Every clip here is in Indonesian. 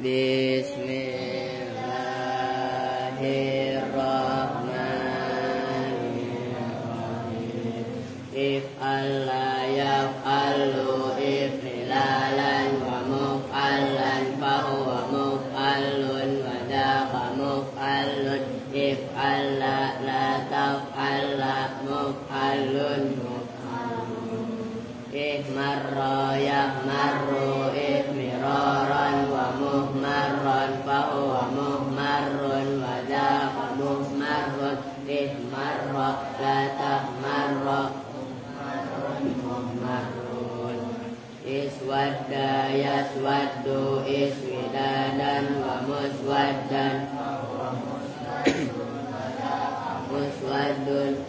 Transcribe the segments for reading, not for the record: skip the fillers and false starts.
Bismillahirrahmanirrahim. If'ala yaf'alu if'ilalan wa muf'alan fahuwa muf'alun wa daqa muf'alun. If'ala la taf'ala muf'alun muf'alun. Ihmarra yahmarru ihmiraran wa muhmarran fahuwa muhmarrun wa daqa muhmarrun. Ihmarra la tahmarra muhmarrun. Iswadda yaswaddu iswidadan wa muswaddan muswaddun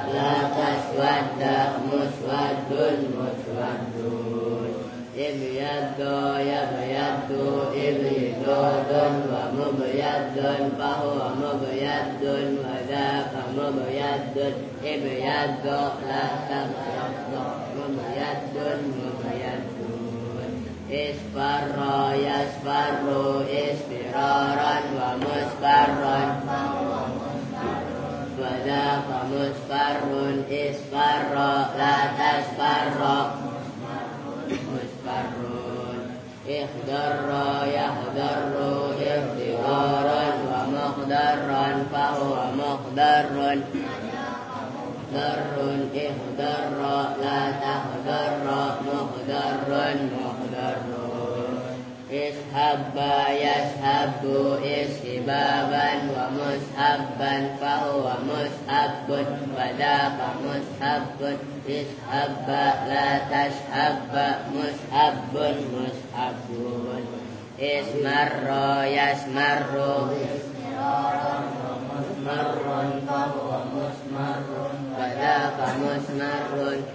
la taswadda muswaddun muswaddun. Ibyaddu yabyaddu ibyadun wa mubyaddun fahuwa mubyaddun wa daqa mubyaddun. Ibyaddu la tabyaddu mubyaddun mubyaddun. Isfarra yasfarru isfiraran wa musfarran wa daqa musfarrun. Isfarra la tasfarra musfarrun. Ikhdarra yakhdarru ikhtidaran wa mukhdarran fahuwa mukhdarrun mukhdarrun. Ikhdarra la takhdarra mukhdarrun mukhdarrun. Ishabba yashabbu ishibaban wa mushabban fahuwa mushabbun wa daqa mushabbun. Ishabba la tashabba mushabbun mushabbun. Ismarra yasmarru musmarrun fahuwa musmarrun wa daqa musmarrun.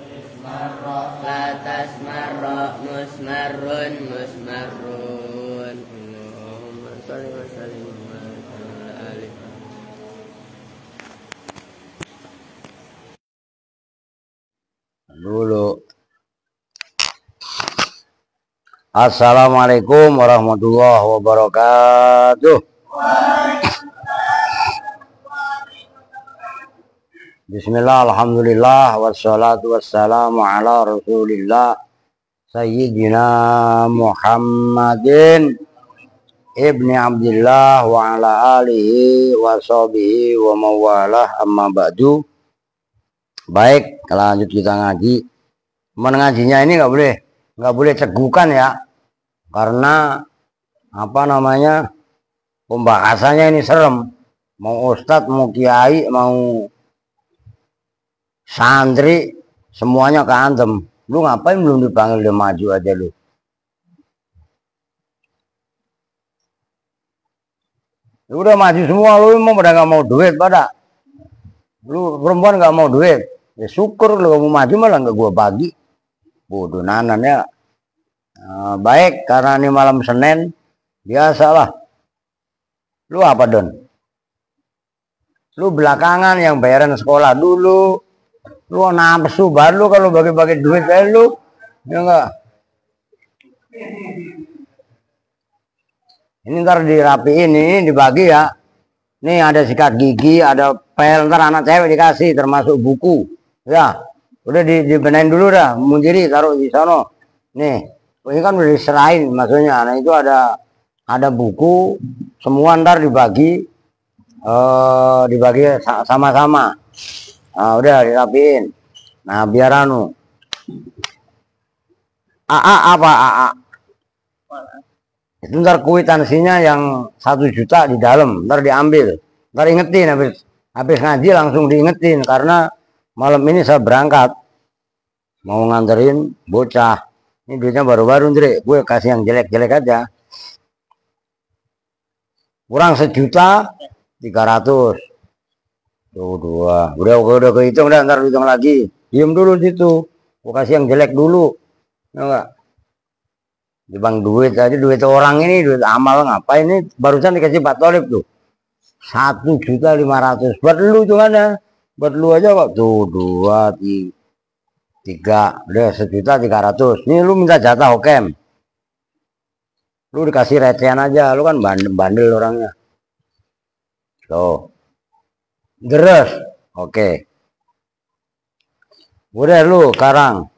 La tasmarra musmarrun musmarrun. Allahumma shalli wa sallim ala alihi. Dulu. Assalamualaikum warahmatullahi wabarakatuh. Bismillah, alhamdulillah, wassalatu wassalamu ala rasulillah Sayyidina Muhammadin ibni Abdillah wa ala alihi wa sahbihi wa mawalah, amma ba'du. Baik, lanjut kita ngaji. Mengajinya ini nggak boleh cegukan ya, karena apa namanya, pembahasannya ini serem. Mau ustadz, mau kiai, mau santri, semuanya keantem. Lu ngapain belum dipanggil, dia maju aja lu. Lu udah maju semua, lu mau pada nggak mau duit pada. Lu perempuan nggak mau duit, ya syukur lu kamu maju, malah nggak gua bagi. Bodoh nanan ya. Baik, karena ini malam Senin, biasalah. Lu apa Don? Lu belakangan yang bayaran sekolah dulu. Lu nafsu baru lu kalau bagi-bagi duit kayak lu, ya enggak? Ini ntar dirapiin, ini dibagi ya. Nih ada sikat gigi, ada pel, ntar anak cewek dikasih, termasuk buku. Ya, udah dibenain dulu dah, munjiri taruh di sono. Nih, ini kan udah diserahin, maksudnya. Nah itu ada buku, semua ntar dibagi, dibagi sama-sama. Nah, udah dirapiin. Nah, biar anu. Apa AA? Itu ntar kwitansinya yang 1 juta di dalam, ntar diambil. Ntar ingetin habis ngaji langsung diingetin, karena malam ini saya berangkat mau nganterin bocah. Ini duitnya baru-baru, Ndre. Gue kasih yang jelek-jelek aja. Kurang 1.300.000. Tuh 2. Udah kehitung, udah ntar hitung lagi. Diem dulu situ. Gue kasih yang jelek dulu. Enggak. Dibang duit aja, duit orang ini, duit amal ngapain ini? Barusan dikasih Pak Tolib tuh. 1.500.000. Buat lu tuh mana? Buat lu aja kok. Tuh 2, 3. Udah 1.300.000. Nih lu minta jatah Hokem. Lu dikasih recehan aja, lu kan bandel orangnya. Tuh. Deres. Oke. Udah lu sekarang.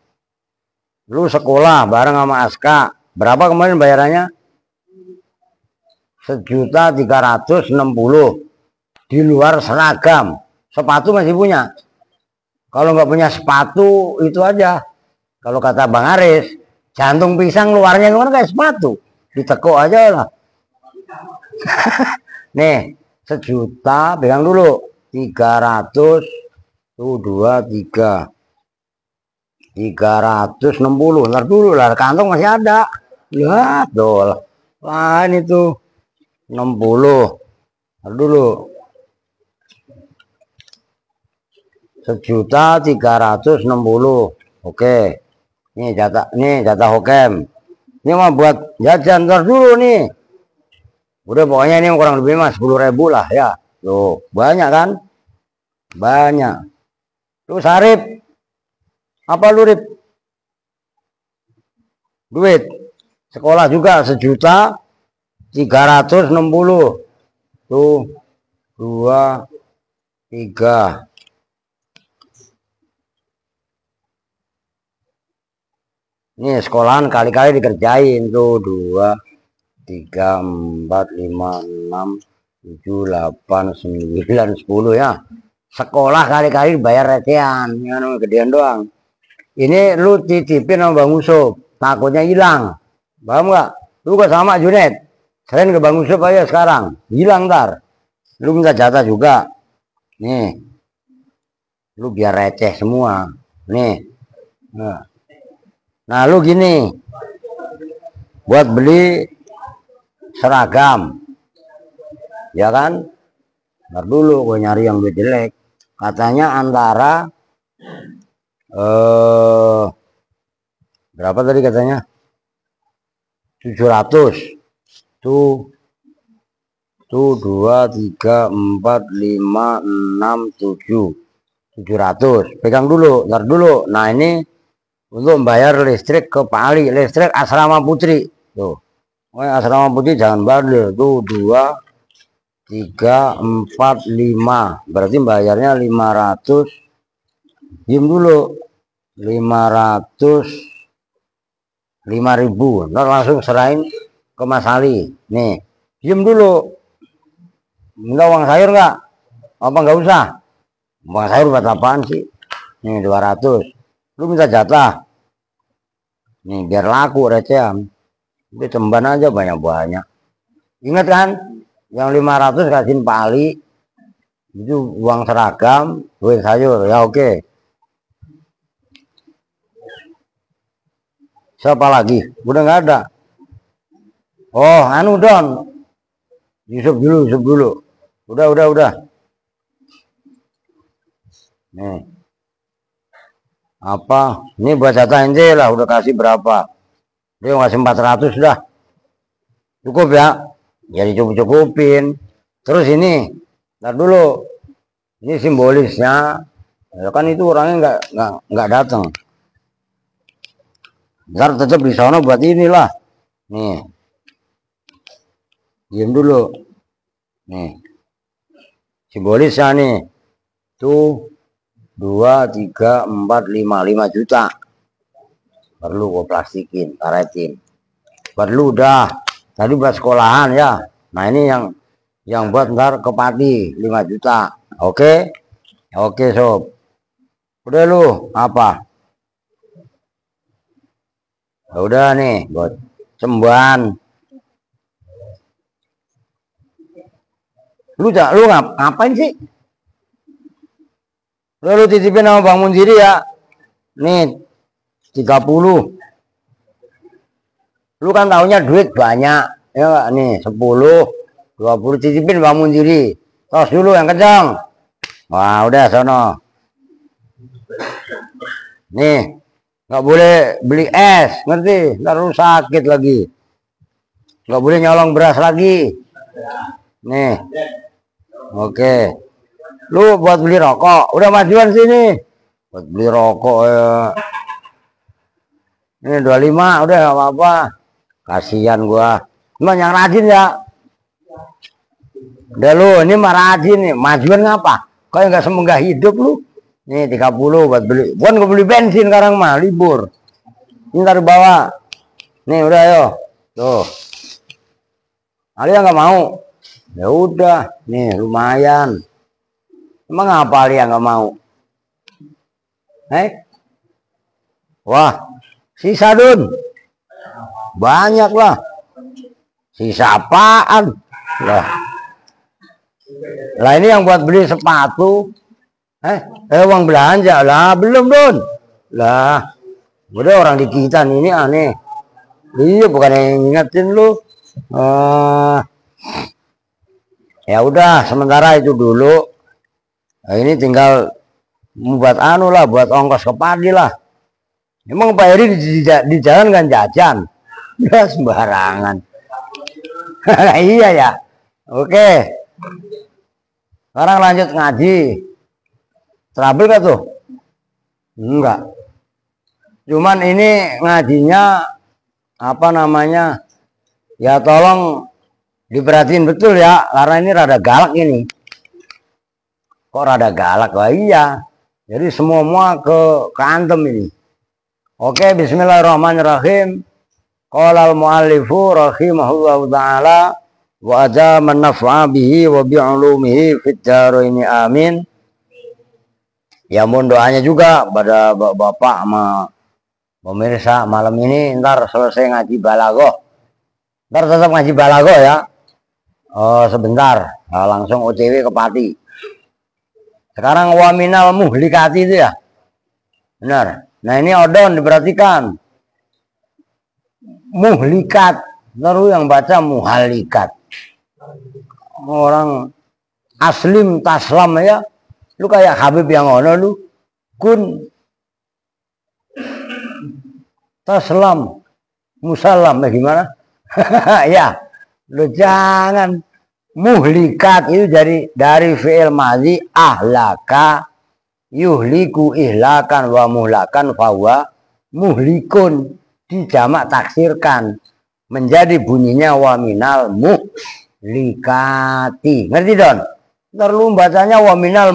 Lu sekolah bareng sama Aska. Berapa kemarin bayarannya? 1.360.000. Di luar seragam. Sepatu masih punya. Kalau nggak punya sepatu itu aja. Kalau kata Bang Aris, jantung pisang luarnya kan kayak sepatu. Ditekuk aja lah. Nih, 1.000.000 pegang dulu. 300 tuh 23 360. Ntar dulu lah, kantong masih ada. Lihat tuh. Lah ini tuh 60. Ntar dulu. 1.360.000. Oke. Nih jatah hokem. Ini mah buat jajan. Ntar dulu nih. Udah pokoknya ini kurang lebih mah 10.000 lah ya. Tuh, banyak kan? Banyak. Lu Sarip. Apa lu Rip? Duit. Sekolah juga 1.360.000. Tuh. 2 3. Ini sekolahan kali-kali dikerjain tuh 2 3 4 5 6 7 8 9 10 ya. Sekolah kali-kali bayar recehan, yang gedean doang. Ini lu titipin sama Bang Usup, takutnya hilang. Paham nggak? Lu ke sama Junet. Selain ke Bang Usup aja sekarang, hilang ntar. Lu minta jatah juga. Nih. Lu biar receh semua. Nih. Nah, lu gini. Buat beli seragam. Ya kan? Ntar dulu gue nyari yang lebih jelek. Katanya antara berapa tadi katanya? 700. Tuh 2 3 4 5 6 7. 700. Pegang dulu, ntar dulu. Nah, ini untuk membayar listrik ke Pali, listrik Asrama Putri. Tuh. Asrama Putri jangan bandel. Tuh 2 3 4 5. Berarti bayarnya 500. Diem dulu. 500 5.000. Ntar langsung serahin ke Mas Ali. Nih, diem dulu. Minta uang sayur nggak? Apa nggak usah? Uang sayur buat apaan sih? Nih 200. Lu minta jatah. Nih biar laku recehan. Itu cemban aja banyak-banyak. Ingat kan? Yang 500 kasihin Pak Ali. Itu uang seragam, duit sayur. Ya oke. Siapa lagi? Udah nggak ada. Oh, anu Don. Yusuf dulu. Udah. Nih. Apa? Ini buat jatah ente lah, udah kasih berapa? Dia ngasih 400 dah. Cukup ya? Ya dicukup-cukupin. Terus ini, ntar dulu. Ini simbolisnya. Ya kan itu orangnya nggak datang. Ntar tetap di sana buat inilah. Nih. Diam dulu. Nih. Simbolisnya nih. Tuh 2 3 4 5 juta. Perlu gue plastikin, karetin. Perlu dah. Tadi buat sekolahan ya. Nah ini yang buat ntar ke Padi 5 juta. Oke? Oke sob. Udah lu apa? Udah nih buat cemban. Lu ngapain sih? Lu titipin sama Bang Munziri ya. Nih 30. Lu kan taunya duit banyak. Ya enggak nih 10, 20 titipin Bang Munziri. Tos dulu yang kencang. Wah, udah sono. Nih, nggak boleh beli es, ngerti? Ntar lu sakit lagi. Nggak boleh nyolong beras lagi. Nih. Oke. Lu buat beli rokok, udah majuan sini. Buat beli rokok ya. Ini 25, udah nggak apa-apa. Kasihan gua. Cuma yang rajin ya. Udah lu, ini mah rajin nih. Majuan ngapa? Kau yang nggak semoga hidup lu. Nih 30 buat beli. Bukan gue beli bensin sekarang mah, libur. Ini ntar bawa. Nih udah yo. Tuh. Alia nggak mau. Ya udah, nih lumayan. Emang apa Alia nggak mau? Wah, sisa Dun. Banyak lah. Sisa apaan? Lah ini yang buat beli sepatu. Uang belanja lah, belum Dun. Lah, udah orang di kita ini aneh. Iya, bukan yang ngingetin lu. Ya udah, sementara itu dulu. Nah, ini tinggal buat anu lah, buat ongkos ke padi lah. Emang Pak Heri di jalan kan jajan? Ya sembarangan. Iya ya. Oke. Sekarang lanjut ngaji. Trouble gak tuh? Enggak. Cuman ini ngajinya apa namanya? Ya tolong diperhatiin betul ya, karena ini rada galak ini. Kok rada galak? Wah iya. Jadi semua ke antem ini. Oke, bismillahirrahmanirrahim. Qala al-muallifu rahimahullahu ta'ala wa ajama an-naf'a bihi wa bi'ulumihi fid dharaini amin. Ya mohon doanya juga pada Bapak sama pemirsa malam ini, ntar selesai ngaji balaghah. Ntar tetap ngaji balaghah ya. Sebentar, langsung OTW ke Pati. Sekarang wa minal muhlikati itu ya. Benar. Nah ini odon diperhatikan. Muhlikat. Lalu yang baca muhalikat. Orang aslim taslam ya. Lu kayak Habib yang ono lu. Kun taslam musallam gimana? Ya. Lu jangan. Muhlikat itu dari fi'il madhi ahlaka yuhliku ihlakan wa muhlakan fawa muhlikun, dijamak taksirkan menjadi bunyinya wa minal muhlikati. Ngerti Don? Ntar lu bacanya wa minal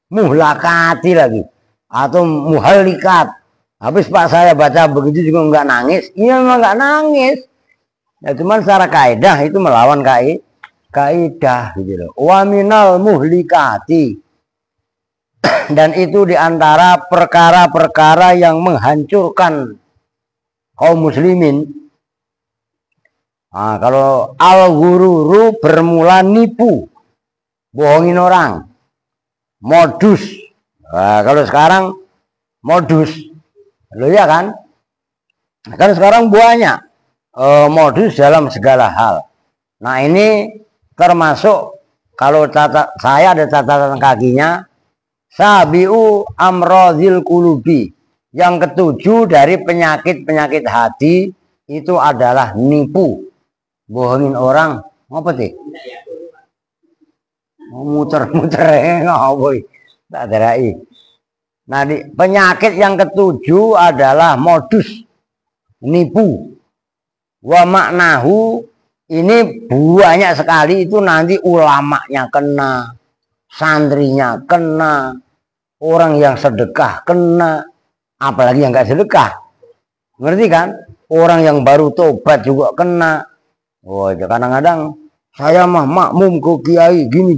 muhlakati lagi atau muhalikat. Habis Pak saya baca begitu juga nggak nangis. Iya memang nggak nangis. Ya cuman secara kaidah itu melawan kaidah gitu loh. Wa minal muhlikati. Dan itu diantara perkara-perkara yang menghancurkan kaum muslimin. Nah, kalau al-ghururu bermula nipu, bohongin orang, modus. Nah, kalau sekarang modus, lo ya kan? Kan sekarang banyak modus dalam segala hal. Nah ini termasuk kalau saya ada catatan kakinya. Sabiu amrodil kulubi. Yang ketujuh dari penyakit-penyakit hati itu adalah nipu. Bohongin orang. Apa sih? Muter-muter ngoboy. Tak terai. Nah, penyakit yang ketujuh adalah modus. Nipu. Wa maknahu. Ini banyak sekali itu nanti ulamanya kena. Santrinya kena, orang yang sedekah kena, apalagi yang gak sedekah, ngerti kan? Orang yang baru tobat juga kena. Oh, kadang-kadang saya mah makmum ke kiai gini,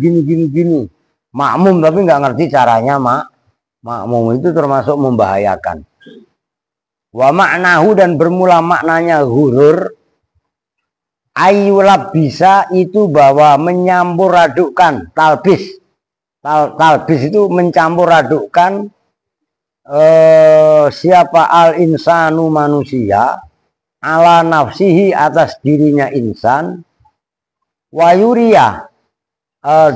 makmum tapi nggak ngerti caranya makmum itu termasuk membahayakan. Wa maknahu dan bermula maknanya hurur. Ayulab bisa itu bahwa menyampur adukkan talbis. Talbis itu mencampur adukkan siapa al-insanu manusia ala nafsihi atas dirinya insan wayuria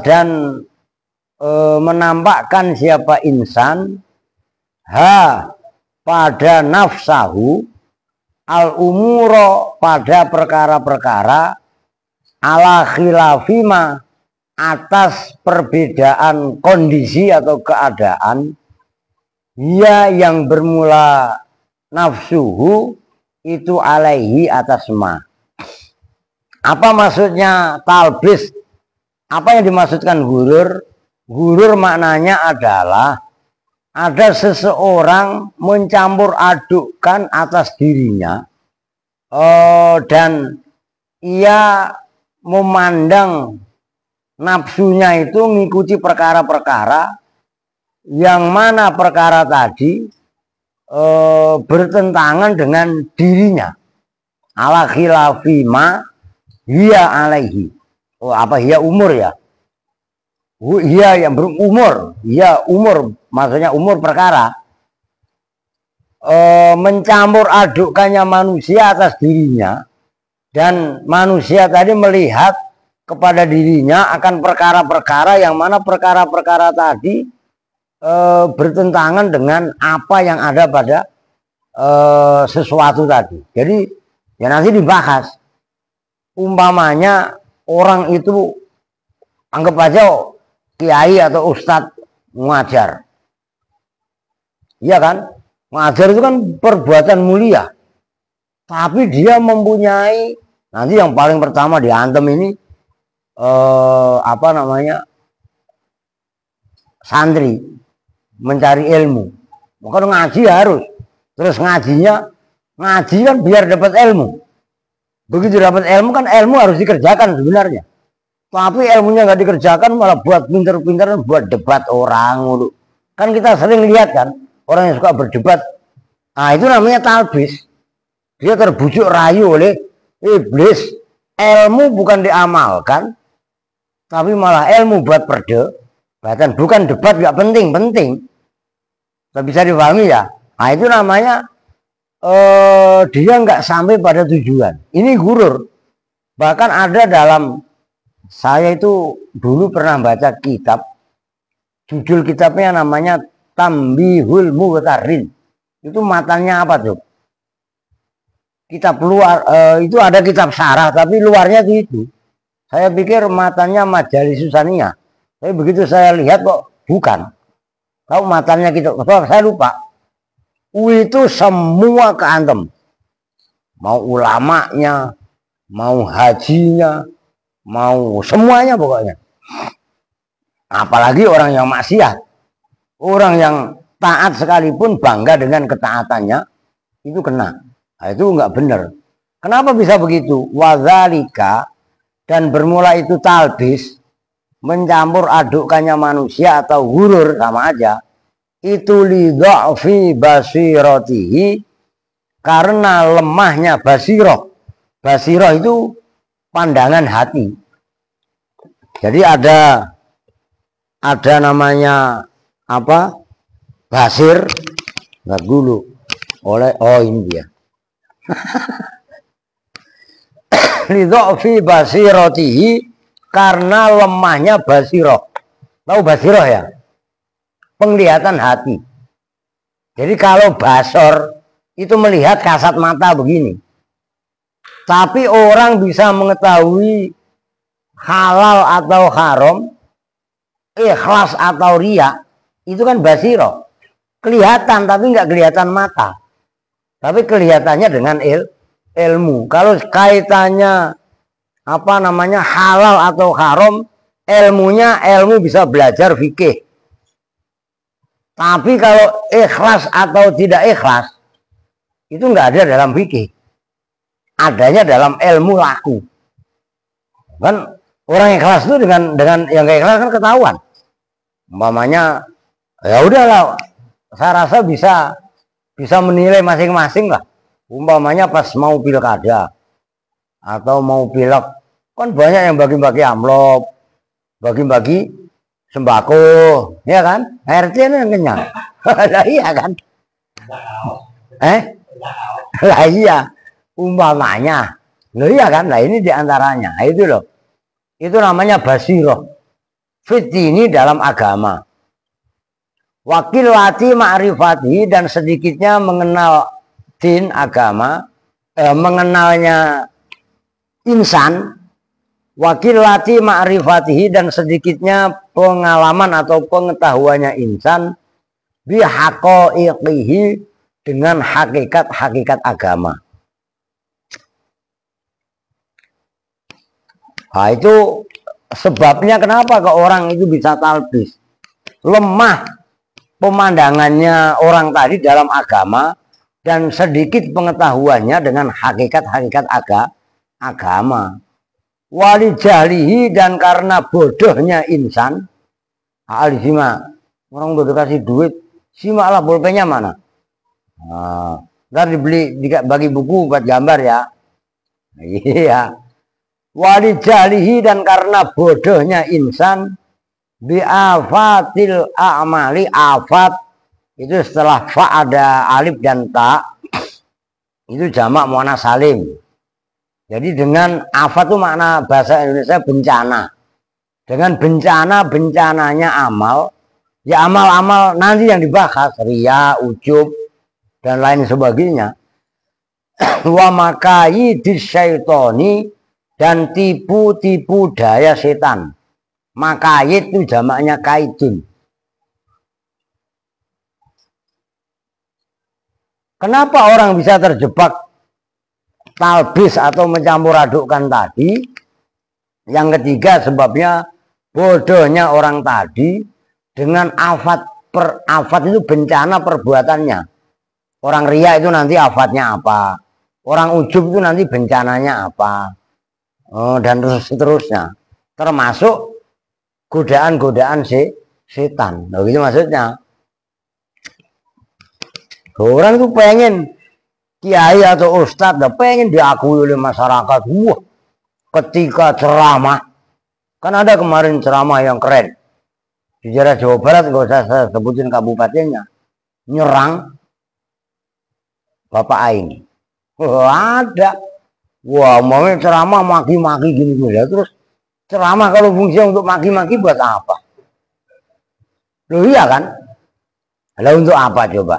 dan menampakkan siapa insan pada nafsahu al-umuro pada perkara-perkara ala khilafima atas perbedaan kondisi atau keadaan ya yang bermula nafsuhu itu alaihi atas ma Apa maksudnya talbis? Apa yang dimaksudkan gurur? Gurur maknanya adalah ada seseorang mencampur adukkan atas dirinya dan ia memandang nafsunya itu mengikuti perkara-perkara yang mana perkara tadi bertentangan dengan dirinya. Ala khilafi ma hiya alaihi. Oh, apa hiya umur ya? Hiya yang berumur, hiya umur, maksudnya umur perkara. Mencampur adukkannya manusia atas dirinya, dan manusia tadi melihat kepada dirinya akan perkara-perkara yang mana perkara-perkara tadi bertentangan dengan apa yang ada pada sesuatu tadi. Jadi ya nanti dibahas. Umpamanya orang itu anggap aja kiai atau ustadz ngajar, iya kan? Ngajar itu kan perbuatan mulia, tapi dia mempunyai nanti yang paling pertama diantem ini apa namanya, santri mencari ilmu, maka ngaji harus, terus ngaji kan biar dapat ilmu. Begitu dapat ilmu kan ilmu harus dikerjakan sebenarnya, tapi ilmunya nggak dikerjakan malah buat pinter-pinter, buat debat orang dulu. Kan kita sering lihat kan orang yang suka berdebat. Nah itu namanya talbis. Dia terbujuk rayu oleh iblis. Ilmu bukan diamalkan, tapi malah ilmu buat perdebatan. Bukan debat nggak penting-penting. Bisa dipahami ya. Nah itu namanya dia nggak sampai pada tujuan. Ini gurur. Bahkan ada dalam, saya itu dulu pernah baca kitab, judul kitabnya namanya Tambihul Mughtarin. Itu matanya apa tuh? Kitab luar, itu ada kitab syarah tapi luarnya itu. Saya pikir matanya Majalis Susaniyah. Tapi begitu saya lihat kok bukan. Tahu matanya kitab, saya lupa. Itu semua keantem. Mau ulamanya, mau hajinya, mau semuanya pokoknya. Apalagi orang yang maksiat. Orang yang taat sekalipun bangga dengan ketaatannya, itu kena. Nah, itu nggak benar. Kenapa bisa begitu? Wadzalika, dan bermula itu talbis, mencampur adukkannya manusia atau gurur, sama aja. Itu lidha'fi basiratihi, karena lemahnya basiroh. Basiroh itu pandangan hati. Jadi ada namanya apa? Basir, nggak dulu oleh ini dia. Lidha'fi basiratihi, karena lemahnya basiroh. Tahu basiroh ya? Penglihatan hati. Jadi kalau basor itu melihat kasat mata begini. Tapi orang bisa mengetahui halal atau haram, ikhlas atau riya, itu kan basiro. Kelihatan tapi nggak kelihatan mata. Tapi kelihatannya dengan ilmu. Kalau kaitannya apa namanya halal atau haram, ilmu bisa belajar fikih. Tapi kalau ikhlas atau tidak ikhlas, itu nggak ada dalam fikih. Adanya dalam ilmu laku. Kan orang ikhlas itu dengan yang nggak ikhlas kan ketahuan. Umpamanya, ya udahlah, saya rasa bisa menilai masing-masing lah. Umpamanya pas mau pilkada atau mau pilek, kan banyak yang bagi-bagi amplop, bagi-bagi sembako, ya kan? RT ini yang kenyang. Lah iya kan? Lah iya, umpamanya. Lah iya kan? Nah ini diantaranya. Nah, itu loh. Itu namanya basiroh. Fit ini dalam agama. Wakil lati ma'rifati, dan sedikitnya mengenal din agama, mengenalnya insan. Wakil lati ma'rifatihi, dan sedikitnya pengalaman atau pengetahuannya insan bihaqaiqihi, dengan hakikat-hakikat agama. Nah, itu sebabnya kenapa kok orang itu bisa talbis. Lemah pemandangannya orang tadi dalam agama dan sedikit pengetahuannya dengan hakikat-hakikat agama. Wali jahlihi, dan karena bodohnya insan. Alisima, orang udah dikasih duit, simaklah bolpennya mana. Nah, ntar dibeli bagi buku buat gambar ya. Iya. Wali jahlihi, dan karena bodohnya insan, bi'afatil a'mali. Afat itu setelah fa ada alif dan ta, itu jamak muannas salim. Jadi dengan afat itu makna bahasa Indonesia bencana. Dengan bencananya amal, ya amal-amal nanti yang dibahas, riya, ujub, dan lain sebagainya. Wa makayidis syaitoni, dan tipu-tipu daya setan. Makayid itu jamaknya kaidun. Kenapa orang bisa terjebak talbis atau mencampur adukkan tadi? Yang ketiga sebabnya bodohnya orang tadi dengan afat. Afat itu bencana perbuatannya. Orang riya itu nanti afatnya apa? Orang ujub itu nanti bencananya apa? Dan seterusnya, termasuk godaan-godaan setan. Nah, gitu maksudnya. Orang itu pengen kiai atau ustadz, pengen diakui oleh masyarakat. Wah, ketika ceramah, kan ada kemarin ceramah yang keren di daerah Jawa Barat, gak usah saya sebutin kabupatennya, nyerang Bapak Aini. Ada. Wah, mau ceramah maki-maki gini-gini. Terus ceramah kalau fungsinya untuk maki-maki buat apa? Loh iya kan? Lah untuk apa coba?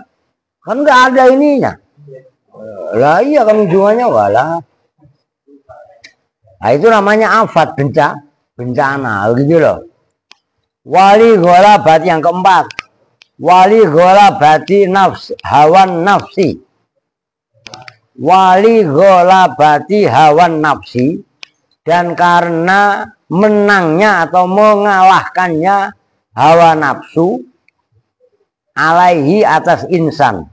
Kan nggak ada ininya. Lah iya kan ujungannya walah. Nah, itu namanya afat, bencana, gitu loh. Wali ghalabat yang keempat. Wali ghalabati nafs, hawan nafsi. Wali ghalabati hawan nafsi, dan karena menangnya atau mengalahkannya hawa nafsu alaihi atas insan.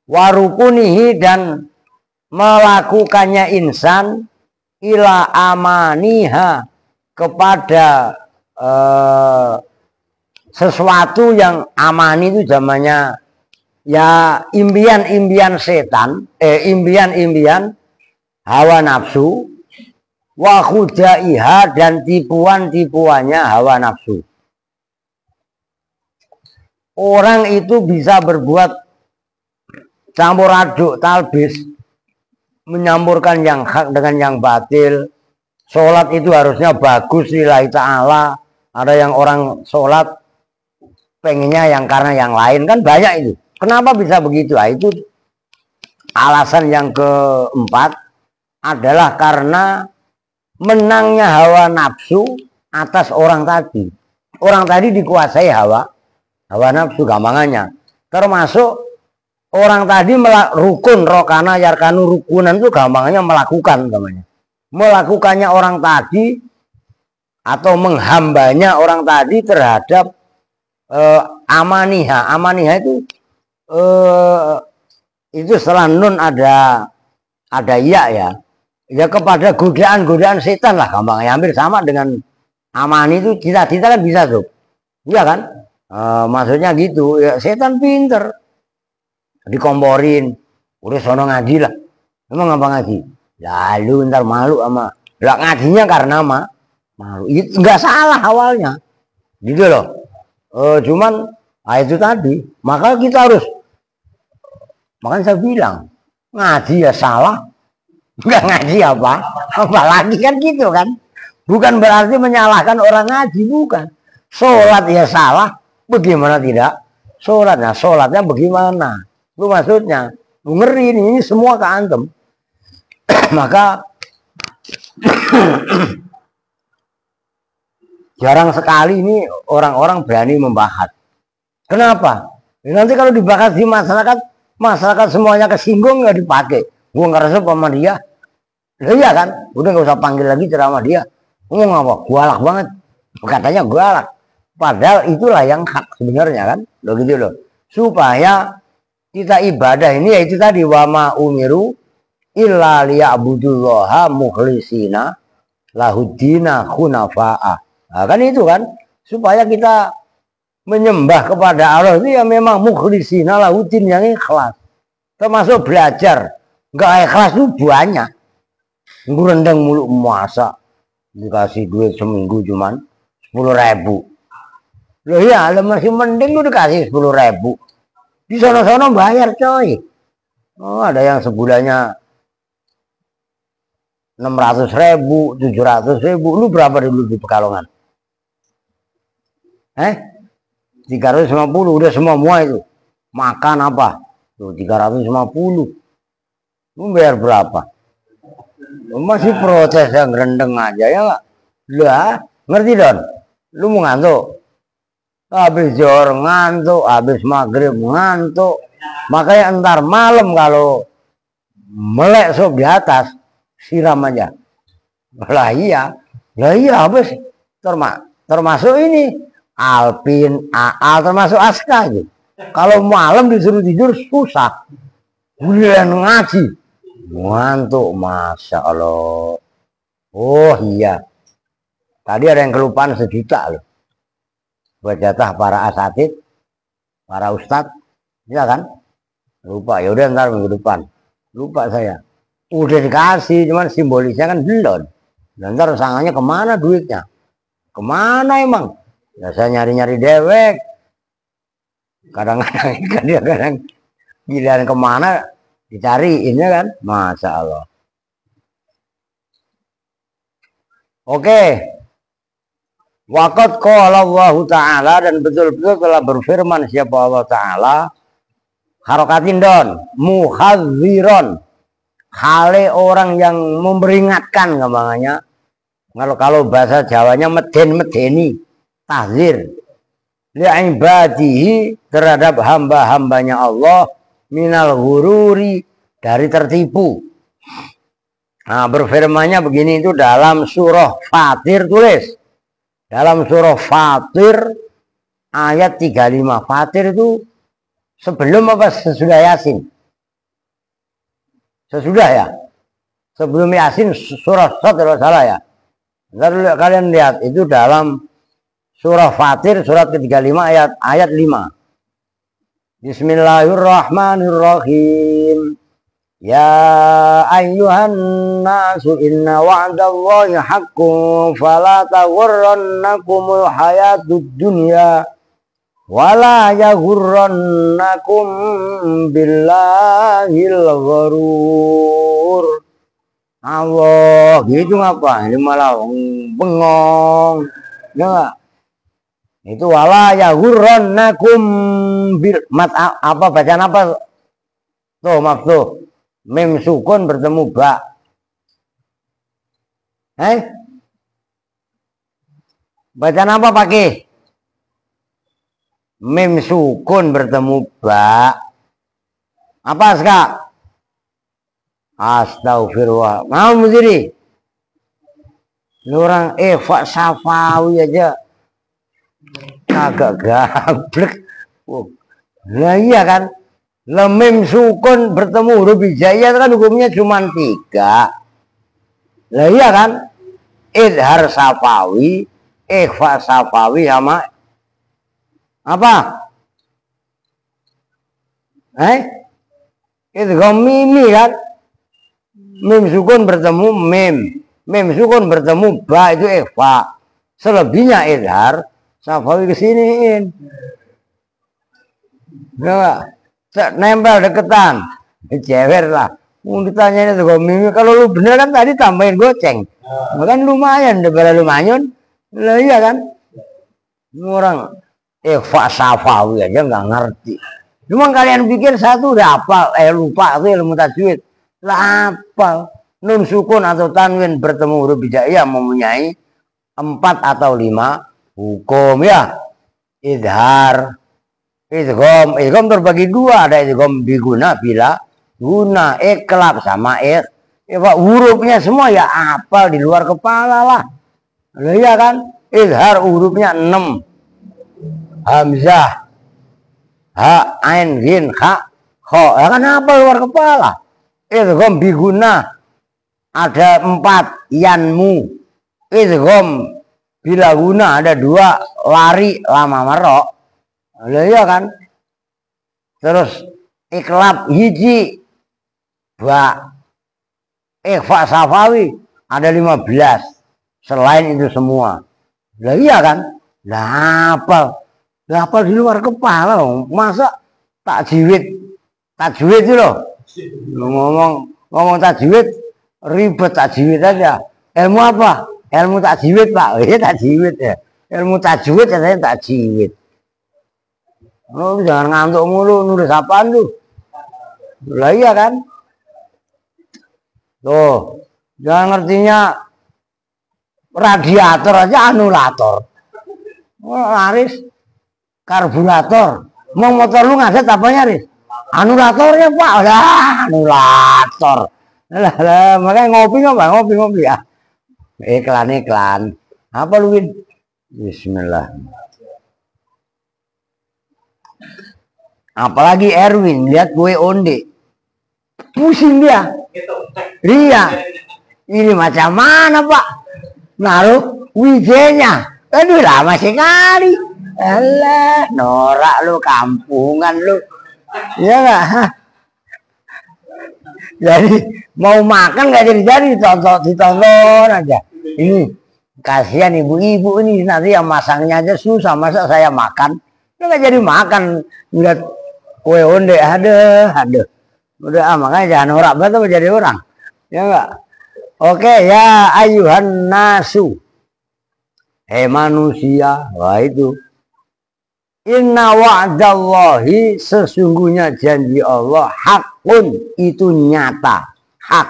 Warukunihi, dan melakukannya insan ila amaniha, kepada sesuatu yang amani itu zamannya ya impian-impian setan, impian-impian hawa nafsu, wa khudaiha, dan tipuan-tipuannya hawa nafsu. Orang itu bisa berbuat campur aduk, talbis, menyampurkan yang hak dengan yang batil. Sholat itu harusnya bagus lillahi ta'ala. Ada yang orang sholat pengennya yang karena yang lain, kan banyak itu. Kenapa bisa begitu? Nah, itu alasan yang keempat adalah karena menangnya hawa nafsu atas orang tadi. Orang tadi dikuasai hawa nafsu gampangannya. Termasuk orang tadi rukun, rokana, yarkanu, rukunan itu gampangannya melakukan namanya. Melakukannya orang tadi atau menghambanya orang tadi terhadap amaniha. Amaniha itu setelah nun ada ya kepada godaan-godaan setan lah gampangnya, hampir sama dengan amani itu. Cita-cita kan bisa tuh, iya kan? Maksudnya gitu ya, setan pinter dikomporin, udah sono ngaji lah. Emang ngapa ngaji? Lalu ntar malu sama lah, ngajinya karena malu. Nggak salah awalnya gitu loh. Cuman itu tadi, maka kita harus, makanya saya bilang ngaji ya salah, nggak ngaji apalagi kan gitu kan. Bukan berarti menyalahkan orang ngaji, bukan. Sholat ya salah, bagaimana tidak sholatnya? Sholatnya bagaimana? Itu maksudnya. Ngeri ini semua ke antem. Maka jarang sekali ini orang-orang berani membahas. Kenapa? Nanti kalau dibahas di masyarakat semuanya kesinggung, nggak dipakai. Gua ngerasa sama dia. Loh iya kan, udah nggak usah panggil lagi ceramah dia. Ngomong apa? Galak banget. Katanya galak. Padahal itulah yang hak sebenarnya kan. Loh gitu loh. Supaya kita ibadah ini yaitu tadi wama umiru illa liya'budullaha mukhlisina lahuddina khunafa'a. Nah, kan itu kan supaya kita menyembah kepada Allah itu ya memang mukhlisina lahuddin yang ikhlas. Termasuk belajar. Enggak ikhlas itu banyak. Rendang mulu masa dikasih duit seminggu cuman 10.000. Loh ya, masih mending udah kasih 10.000. Di sana-sana bayar coy. Oh, ada yang sebulannya 600.000, 700.000. Lu berapa dulu di Pekalongan? 350 udah semua itu. Makan apa? Tuh 350. Lu bayar berapa? Masih protes yang rendeng aja ya nggak? Lah, ngerti Don? Lu mau ngantuk? Habis johor ngantuk, habis maghrib ngantuk. Makanya entar malam kalau melek sok di atas, siram aja. Lah iya habis termasuk ini Alpin, Aal termasuk Aska gitu. Kalau malam disuruh tidur susah. Bulan ngaji. Ngantuk, Masya Allah. Oh iya. Tadi ada yang kelupaan 1 juta loh. Buat jatah para asatid, para ustadz. Ya kan? Lupa, ya udah ntar minggu depan. Lupa saya. Udah dikasih, cuman simbolisnya kan belum. Dan ntar sangannya kemana duitnya? Kemana emang? Ya saya nyari-nyari dewek. Kadang-kadang ikan dia kadang giliran kemana dicariinnya kan, Masya Allah. Oke. Waqad qala Allah Ta'ala, dan betul-betul telah berfirman siapa Allah Ta'ala, harokatin Don, muhadziron, hale orang yang memperingatkan gampangannya. Kalau bahasa Jawanya medeni, tahzir li'ibadihi, terhadap hamba-hambanya Allah, minal ghururi, dari tertipu. Nah, berfirmannya begini itu dalam surah Fatir, tulis. Dalam surah Fatir ayat 35. Fatir itu sebelum apa sesudah Yasin? Sesudah ya? Sebelum Yasin surah Shad kalau salah ya. Ntar kalian lihat itu dalam surah Fatir surat ke-35 ayat 5. Bismillahirrahmanirrahim. Ya ayyuhan nasu inna wa'dallahi haqqun fala taghurrannakumul hayatud dunya wala yaghurrannakum billahil gharur. Allah gitu ngapa? Ini malah bengong. Ya, itu wala yaghurrannakum bil apa bacaan apa? Tuh maaf tuh. Mim sukun bertemu ba. Bacaan apa pakai? Mim sukun bertemu ba. Apa Ska? Astagfirullah. Mau sendiri. Orang Eva Safawi aja kagak gablek. Nah iya kan? Lemim sukun bertemu huruf hijaiyah kan hukumnya cuma 3. Lah iya kan? Idhar Safawi, ikhfa Safawi sama apa? Idgham mimi kan? Mim sukun bertemu mim. Mim sukun bertemu ba itu ikhfa. Selebihnya idhar Safawi kesiniin. Enggak. Nempel deketan, cewer lah. Ditanya itu mimi, kalau lu bener kan tadi tambahin goceng, kan lumayan daripada lumayan. Lah iya kan, orang Safawi aja nggak ngerti. Cuma kalian pikir satu udah apa? Lupa tuh ilmu tajwid. Lah apa? Nun sukun atau tanwin bertemu huruf hijaiyah mempunyai 4 atau 5 hukum ya. Idhar. Idgham terbagi 2, ada idgham biguna bila guna, iklab sama Ya Pak, hurufnya semua ya apa di luar kepala lah. Lah iya kan? Izhar hurufnya 6. Hamzah, ha, ain, ghin, kha, kho. Ya kan apa luar kepala? Idgham biguna ada 4, yanmu. Idgham bila guna ada 2, lari, lama marok. Lah iya kan? Terus iklab hiji, ba, ikhfa safawi ada 15. Selain itu semua. Lah iya kan? Lah apa di luar kepala loh. Masa tajwid itu loh. Ngomong tajwid ribet tajwid aja. Ilmu apa? Ilmu tajwid Pak. Iya tajwid ya. Ilmu tajwid katanya tajwid. Lu jangan ngantuk mulu nulis apaan tuh? Lah iya kan? Tuh, jangan ngertinya radiator aja anulator. Laris karburator. Mau motor lu ngaset apanya, Riz? Anulatornya Pak. Lah, anulator. Lah, makanya ngopi ya. Iklan. Apa lu, Win? Bismillah. Apalagi Erwin lihat gue onde. Pusing dia. Iya. Ini macam mana, Pak? Naruh wijenya. Aduh, lama sekali. Alah, norak lu, kampungan lu. Iya enggak? Jadi mau makan nggak jadi ditonton aja. Ini kasihan ibu-ibu ini nanti yang masangnya aja susah, masa saya makan nggak jadi makan lihat kue onde ada udah makanya jangan norak banget jadi orang ya enggak. Oke ya ayuhan nasu, manusia. Wah itu inna wa'dallahi, sesungguhnya janji Allah hakun, itu nyata, hak.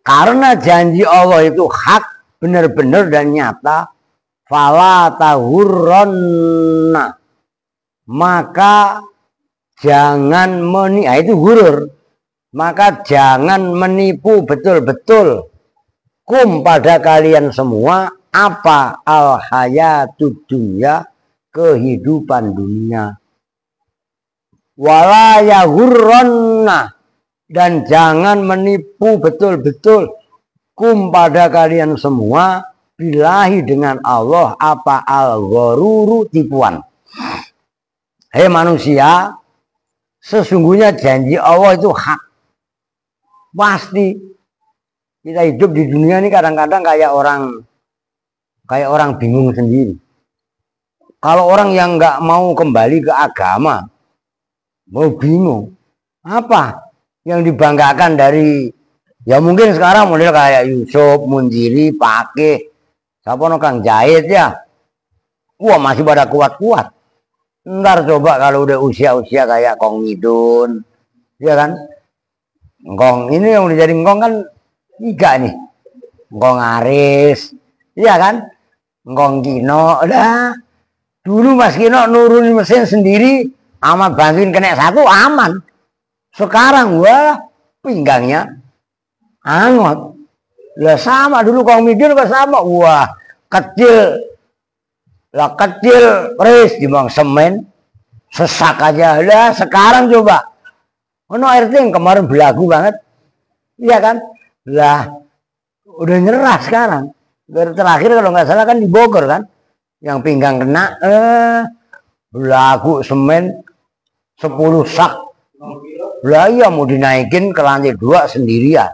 Karena janji Allah itu hak, benar-benar dan nyata, fala tahurronna, maka jangan itu hurur, maka jangan menipu betul-betul kum pada kalian semua apa al hayatud dunya, kehidupan dunia, wala yahurronna, dan jangan menipu betul-betul kum pada kalian semua billahi dengan Allah apa al-gharuru, tipuan. Hei manusia, sesungguhnya janji Allah itu hak. Pasti kita hidup di dunia ini kadang-kadang kayak orang bingung sendiri. Kalau orang yang nggak mau kembali ke agama, mau bingung apa yang dibanggakan dari, ya mungkin sekarang model kayak Yusuf, Munziri, Pakih, siapa no Kang Jahit ya, wah masih pada kuat-kuat. Ntar coba kalau udah usia-usia kayak Kong Midun, ya kan? Ngkong ini yang udah jadi ngkong kan 3 nih, Ngkong Aris, iya kan? Ngkong Kino, udah. Dulu Mas Kino nurunin mesin sendiri, aman bantuin kena 1 aman. Sekarang wah pinggangnya angot. Lah sama dulu Kong Midun apa sama? Wah kecil. Lah kecil res dimang semen sesak aja. Lah sekarang coba. Ono RT yang kemarin belagu banget. Iya kan? Lah udah nyerah sekarang. Terakhir kalau nggak salah kan di Bogor kan. Yang pinggang kena belagu semen 10 sak. Lah iya mau dinaikin ke lantai 2 sendirian.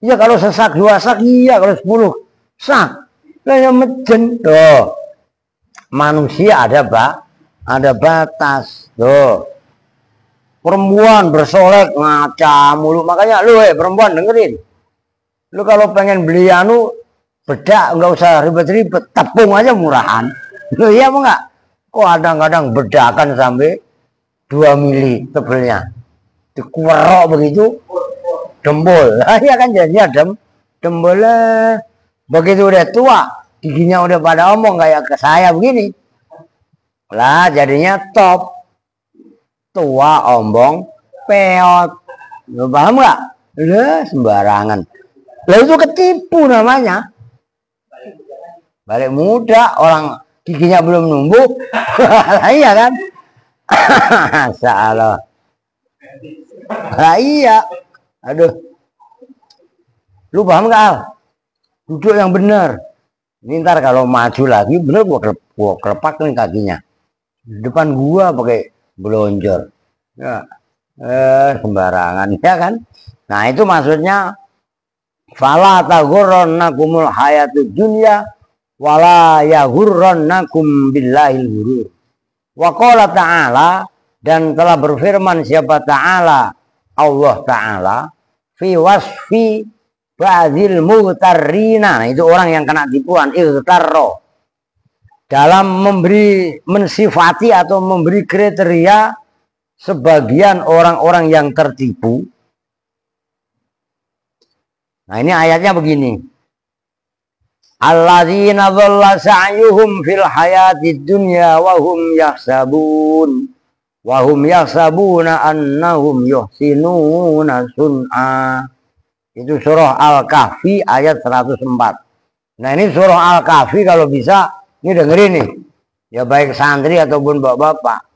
Iya kalau sesak 2 sak iya, kalau 10 sak. Lah yang mejen tuh. Manusia ada batas tuh. Perempuan bersolek ngaca mulu, makanya lu perempuan dengerin. Lu kalau pengen beli bedak nggak usah ribet-ribet, tepung aja murahan. Lu iya apa enggak? Kok kadang-kadang bedakan sampai 2 mili tebelnya. Dikuerok begitu dembol. Ya kan jadinya dembol. Begitu udah tua, giginya udah pada omong kayak ke saya begini. Lah jadinya top. Tua ombong peot. Lu paham nggak? Udah sembarangan. Lah itu ketipu namanya. Balik muda, orang giginya belum numbuh. Iya kan? Salah. Nah, iya. Aduh. Lu paham gak, Al? Duduk yang benar. Ini ntar kalau maju lagi, bener gua krepak nih kakinya. Di depan gua pakai belonjor. Ya. Sembarangan, ya kan? Nah, itu maksudnya fala taghurrannakumul hayatud dunya wala yaghurrannakum billahil ghurur. Wa qala ta'ala, dan telah berfirman siapa ta'ala, Allah ta'ala, fi wasfi ba'dil mughtarrina. Nah, itu orang yang kena tipuan, ightarro, dalam mensifati atau memberi kriteria sebagian orang-orang yang tertipu. Nah, ini ayatnya begini. Alladzina dhalla sa'yuhum fil hayatid dunya wa hum yahsabuna annahum yuhsinuna sun'a. Itu surah Al-Kahfi ayat 104. Nah, ini surah Al-Kahfi kalau bisa ini dengerin nih. Ya baik santri ataupun bapak-bapak.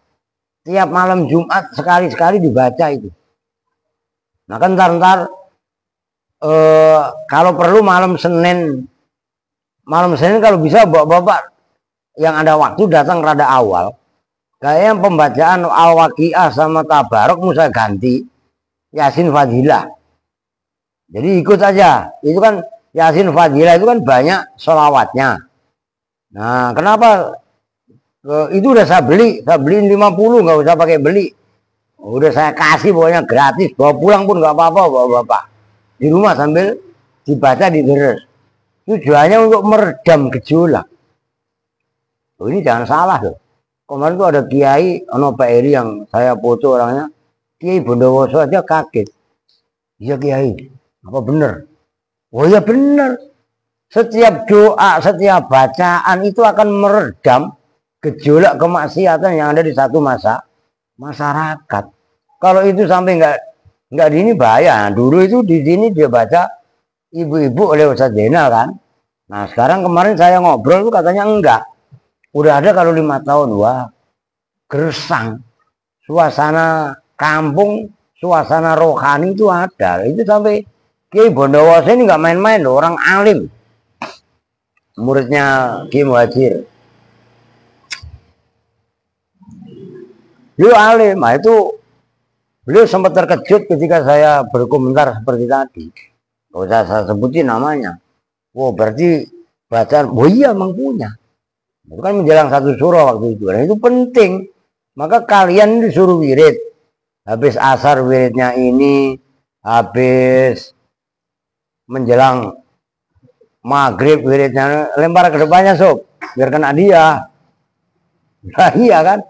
Tiap malam Jumat sekali-sekali dibaca itu. Nah, kan ntar kalau perlu malam Senin kalau bisa bapak-bapak yang ada waktu datang rada awal. Kayak pembacaan Al-Waqiah sama Tabarok saya ganti Yasin Fadilah. Jadi ikut aja. Itu kan Yasin Fadilah itu kan banyak sholawatnya. Nah, kenapa? Itu udah saya beliin 50, nggak usah pakai beli. Udah saya kasih pokoknya gratis. Bawa pulang pun nggak apa-apa bapak-bapak. Di rumah sambil dibaca diterus. Tujuannya untuk meredam gejolak. Oh, ini jangan salah loh. Kemarin tuh ada Kiai Ono Pak Eri yang saya foto orangnya. Kiai Bondowoso aja kaget. Iya Kiai, apa bener? Oh ya bener. Setiap doa, setiap bacaan itu akan meredam gejolak kemaksiatan yang ada di satu masyarakat. Kalau itu sampai nggak di ini bahaya. Dulu itu di sini dia baca ibu-ibu oleh Ustadz Zainal kan. Nah, sekarang kemarin saya ngobrol tuh katanya enggak. Udah ada kalau 5 tahun. Wah, gersang. Suasana kampung, suasana rohani itu ada. Itu sampai Kiai Bondowoso ini nggak main-main loh, orang alim. Muridnya Kiai Muhajir. Beliau alim. Nah, itu beliau sempat terkejut ketika saya berkomentar seperti tadi. Kalau saya sebutin namanya. Oh, berarti bacaan, oh iya memang punya. Itu kan menjelang 1 surah waktu itu. Dan itu penting. Maka kalian disuruh wirid. Habis asar wiridnya ini. Habis menjelang maghrib wiridnya. Lempar ke depannya sob. Biar kena dia. Nah iya kan.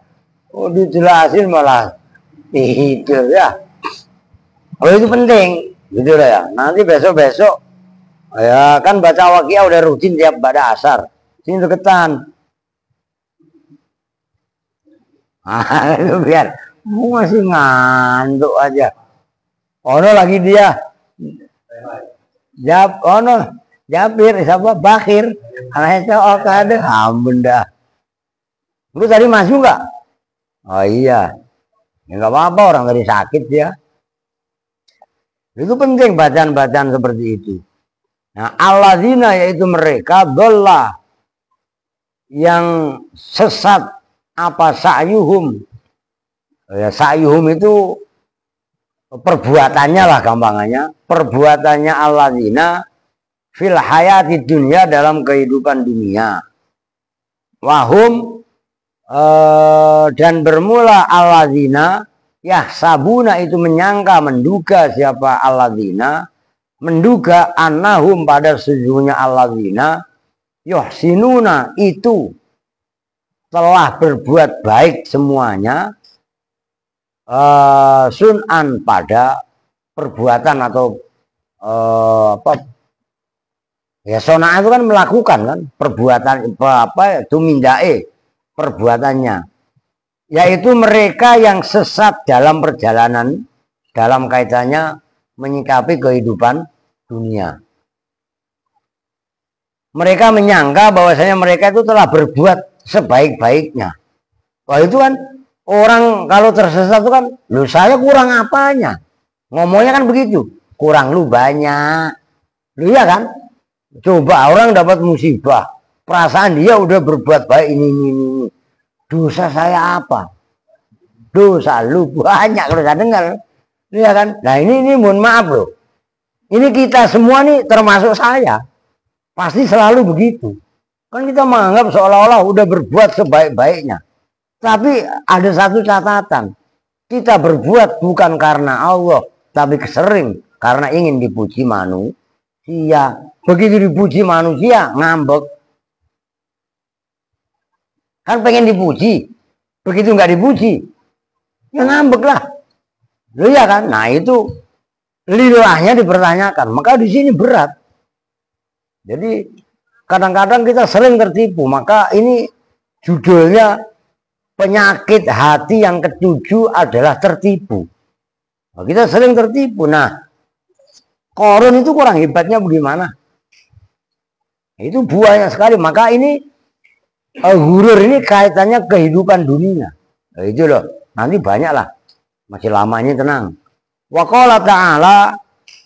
Oh dijelasin malah tidur ya. Oh itu penting. Gitu lah ya. Nanti besok-besok. Ya kan baca Waqiah udah rutin tiap pada asar. Sini deketan. Itu biar masih ngantuk aja. Ono lagi dia. Ono Jabir siapa Bakir. Anaknya ada ampun dah. Lu tadi masuk nggak? Oh iya. Ya nggak apa-apa orang tadi sakit ya. Itu penting bacaan-bacaan seperti itu. Nah, alladzina yaitu mereka dhalla yang sesat apa sa'yuhum. Ya, sa'yuhum itu perbuatannya lah gampangannya. Perbuatannya alladzina fil hayati dunia dalam kehidupan dunia. Wahum dan bermula alladzina yahsabuna itu menyangka menduga siapa alladzina menduga annahum pada sejujurnya alladzina yuhsinuna itu telah berbuat baik semuanya sun'an pada perbuatan atau apa ya sona itu kan melakukan kan perbuatan apa itu mindai perbuatannya yaitu mereka yang sesat dalam perjalanan dalam kaitannya menyikapi kehidupan dunia. Mereka menyangka bahwasanya mereka itu telah berbuat sebaik-baiknya. Wah itu kan orang kalau tersesat itu kan, lu saya kurang apanya? Ngomongnya kan begitu, kurang lu banyak. Lu ya kan? Coba orang dapat musibah, perasaan dia udah berbuat baik ini. Dosa saya apa? Dosa lu banyak kalau saya dengar. Iya kan? Nah ini mohon maaf loh. Ini kita semua nih termasuk saya. Pasti selalu begitu. Kan kita menganggap seolah-olah udah berbuat sebaik-baiknya. Tapi ada satu catatan. Kita berbuat bukan karena Allah, tapi sering karena ingin dipuji manusia. Begitu dipuji manusia, ngambek. Kan pengen dipuji. Begitu nggak dipuji, ya ngambek lah. Loh ya kan? Nah itu lilahnya dipertanyakan. Maka di sini berat. Jadi kadang-kadang kita sering tertipu. Maka ini judulnya penyakit hati yang ketujuh adalah tertipu. Nah, kita sering tertipu. Nah, Korun itu kurang hebatnya bagaimana? Itu buahnya sekali. Maka ini hurur ini kaitannya kehidupan dunia. Nah, itu loh. Nanti banyak lah. Masih lama ini tenang. Wa qala ta'ala,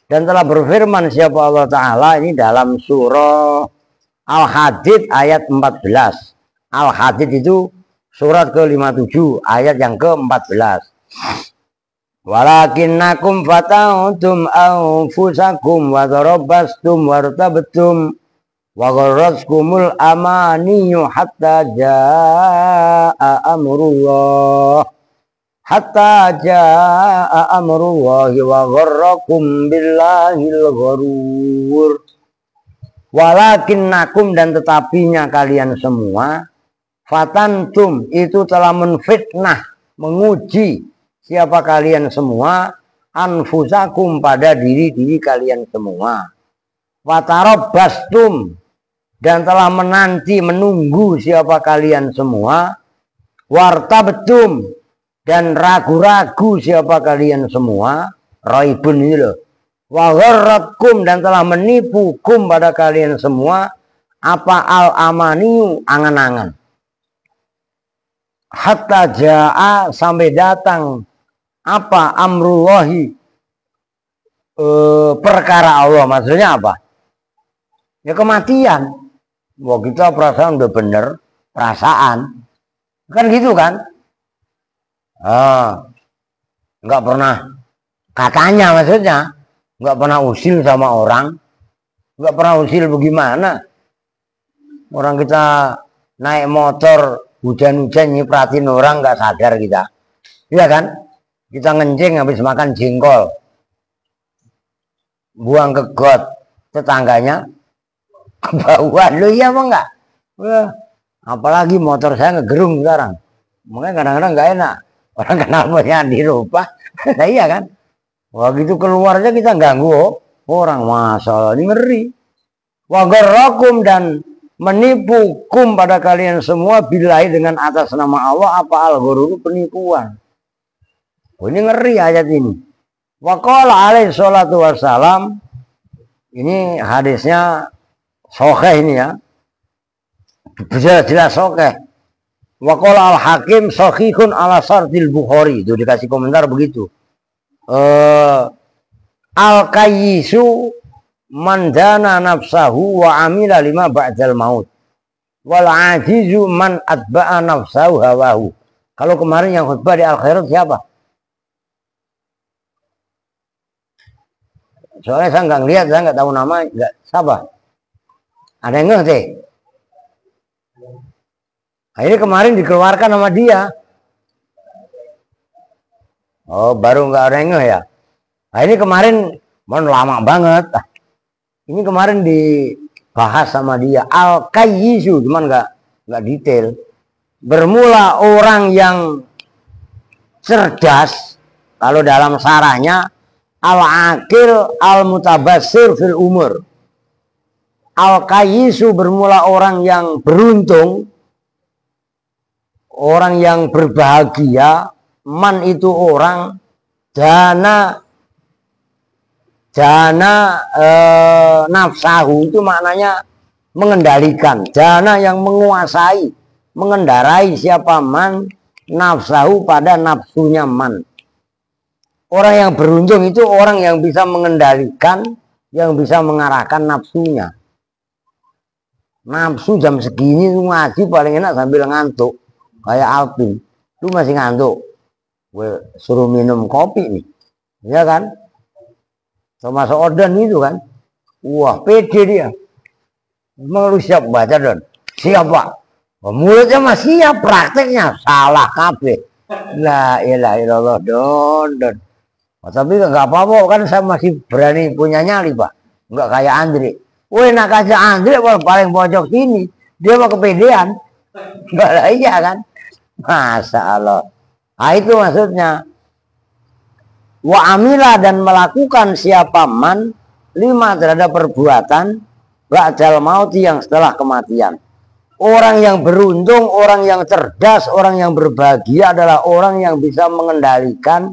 dan telah berfirman siapa Allah Ta'ala ini dalam surah Al-Hadid ayat 14. Al-Hadid itu surat ke-57 ayat yang ke-14. Walakinnakum fata'utum anfusakum wa darabbastum wartabtum wa gharratkumul amaniyu hatta jaa amrullah. Hatta jaa amrullahi wa gharrakum billahil gharur. Walakinnakum, dan tetapinya kalian semua, fatantum itu telah menfitnah, menguji siapa kalian semua, anfusakum pada diri-diri kalian semua. Fatarabbastum, dan telah menanti menunggu siapa kalian semua. Wartabtum, dan ragu-ragu siapa kalian semua. Raibun ini loh. Wa gharratkum, dan telah menipu kum pada kalian semua. Apa al-amaniyu, angan-angan. Hatta jaa, sampai datang. Apa amrullahi, perkara Allah. Maksudnya apa? Ya kematian. Wah kita perasaan udah bener. Perasaan. Kan gitu kan? Nggak pernah, katanya maksudnya nggak pernah usil sama orang, nggak pernah usil bagaimana orang kita naik motor hujan-hujan nyipratin orang nggak sadar kita, iya kan? Kita ngencing habis makan jengkol, buang ke got tetangganya kebauan, lo iya apa enggak? Apalagi motor saya ngegerung sekarang, makanya kadang-kadang nggak enak. Orang kenalnya dirubah, nah iya kan? Wah gitu keluarnya kita ganggu orang, masalah ini ngeri. Wa gharrakum, dan menipu kum pada kalian semua billahi, dengan atas nama Allah, apa al-ghurur, penipuan. Oh, ini ngeri ayat ini. Wa qala alaihi salatu wassalam, ini hadisnya sahih ini ya. Jelas sahih. Wa qala al-Hakim sahihun ala syartil Bukhari. Itu dikasih komentar begitu. Al-kayyisu man dana nafsahu wa amila lima ba'dal maut. Wal ajizu man atba'a nafsahu hawahu. Kalau kemarin yang khutbah di Al-Khairat siapa? Soalnya saya nggak lihat, saya nggak tahu nama, nggak siapa. Ada yang ngerti? Nah, ini kemarin dikeluarkan sama dia. Oh, baru nggak ada yang ngeh ya. Nah, ini kemarin lama banget. Ini kemarin dibahas sama dia. Al-kayyisu, cuman nggak detail. Bermula orang yang cerdas, kalau dalam sarahnya al-akil al-mutabassir fil umur. Al-kayyisu bermula orang yang beruntung, orang yang berbahagia. Man itu orang dana Jana nafsahu itu maknanya mengendalikan. Jana yang menguasai, mengendarai siapa man nafsahu pada nafsunya man. Orang yang beruntung itu orang yang bisa mengendalikan, yang bisa mengarahkan nafsunya. Nafsu jam segini tuh ngaji paling enak sambil ngantuk. Kayak Alvin, lu masih ngantuk. Gue suruh minum kopi nih, ya kan? Termasuk Oden itu kan. Wah, pede dia. Emang lu siap baca, Don? Siap, Pak. Mulutnya masih siap, prakteknya salah kabeh. La ilaha illallah, Don. Oh, tapi nggak apa-apa kan, saya masih berani punya nyali, Pak. Nggak kayak Andre. Wih, nak aja Andre paling pojok sini. Dia mau kepedean. Nggak lah, iya kan? Masya Allah. Nah, itu maksudnya. Wa amila dan melakukan siapa man lima terhadap perbuatan ba'dal mauti yang setelah kematian. Orang yang beruntung, orang yang cerdas, orang yang berbahagia adalah orang yang bisa mengendalikan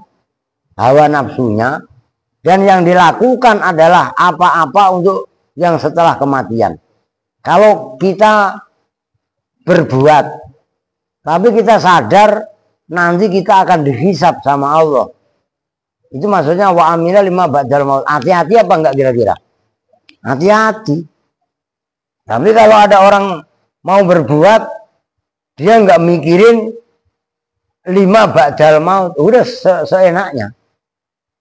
hawa nafsunya, dan yang dilakukan adalah apa-apa untuk yang setelah kematian. Kalau kita berbuat tapi kita sadar nanti kita akan dihisab sama Allah, itu maksudnya wa amila lima ba'dal maut. Hati-hati apa enggak kira-kira? Hati-hati. Tapi kalau ada orang mau berbuat, dia enggak mikirin lima ba'dal maut, udah seenaknya.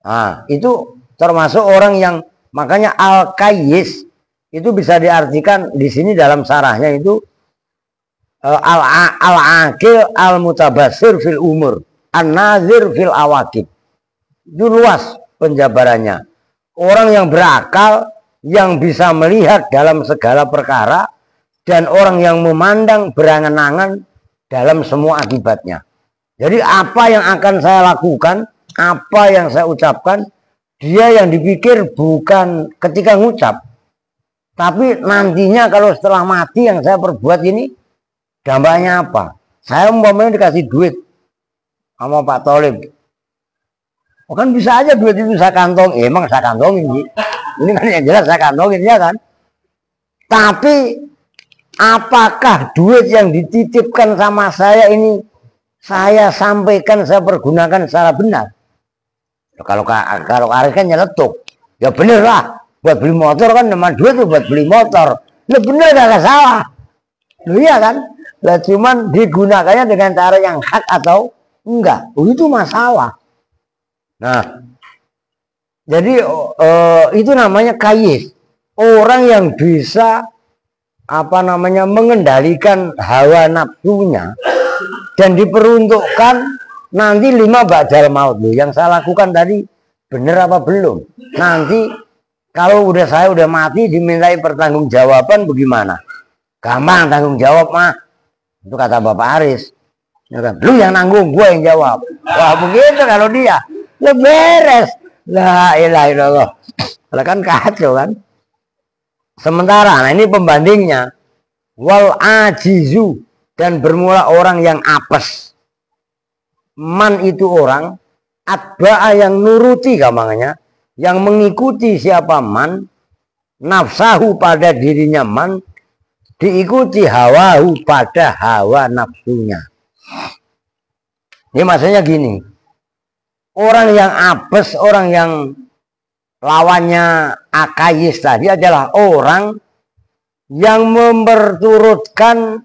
Nah, itu termasuk orang yang, makanya al-kayyis itu bisa diartikan di sini dalam sarahnya itu al-aqil al-mutabassir fil umur, an-nazir fil awaqib. Itu luas penjabarannya. Orang yang berakal, yang bisa melihat dalam segala perkara, dan orang yang memandang berangan-angan dalam semua akibatnya. Jadi apa yang akan saya lakukan, apa yang saya ucapkan, dia yang dipikir bukan ketika ngucap, tapi nantinya kalau setelah mati yang saya perbuat ini dampaknya apa. Saya umpamanya dikasih duit sama Pak Tolib, oh kan bisa aja duit itu saya kantong, emang saya kantongin sih. Ini kan yang jelas saya kantongin, ya kan. Tapi apakah duit yang dititipkan sama saya ini saya sampaikan, saya pergunakan secara benar? Kalau Aris kan nyeletuk, ya bener lah. Buat beli motor kan memang duit tuh buat beli motor. Ya bener, gak salah. Loh, iya kan? Lah cuman digunakannya dengan cara yang hak atau enggak. Oh, itu masalah. Nah, jadi itu namanya kayyis. Orang yang bisa mengendalikan hawa nafsunya dan diperuntukkan nanti lima ba'dal maut. Loh, yang saya lakukan tadi bener apa belum? Nanti kalau saya udah mati dimintai pertanggungjawaban bagaimana? Gampang tanggung jawab mah. Itu kata Bapak Aris. Lu yang nanggung, gue yang jawab. Wah, begitu kalau dia. Ya beres. La ilaha illallah. Lah kan kacau kan? Sementara, nah ini pembandingnya. Wal ajizu, dan bermula orang yang apes. Man itu orang, atba'a yang nuruti gampangnya, yang mengikuti siapa man, nafsahu pada dirinya man, diikuti hawahu pada hawa nafsunya. Ini maksudnya gini, orang yang apes, orang yang lawannya akayis tadi adalah orang yang memperturutkan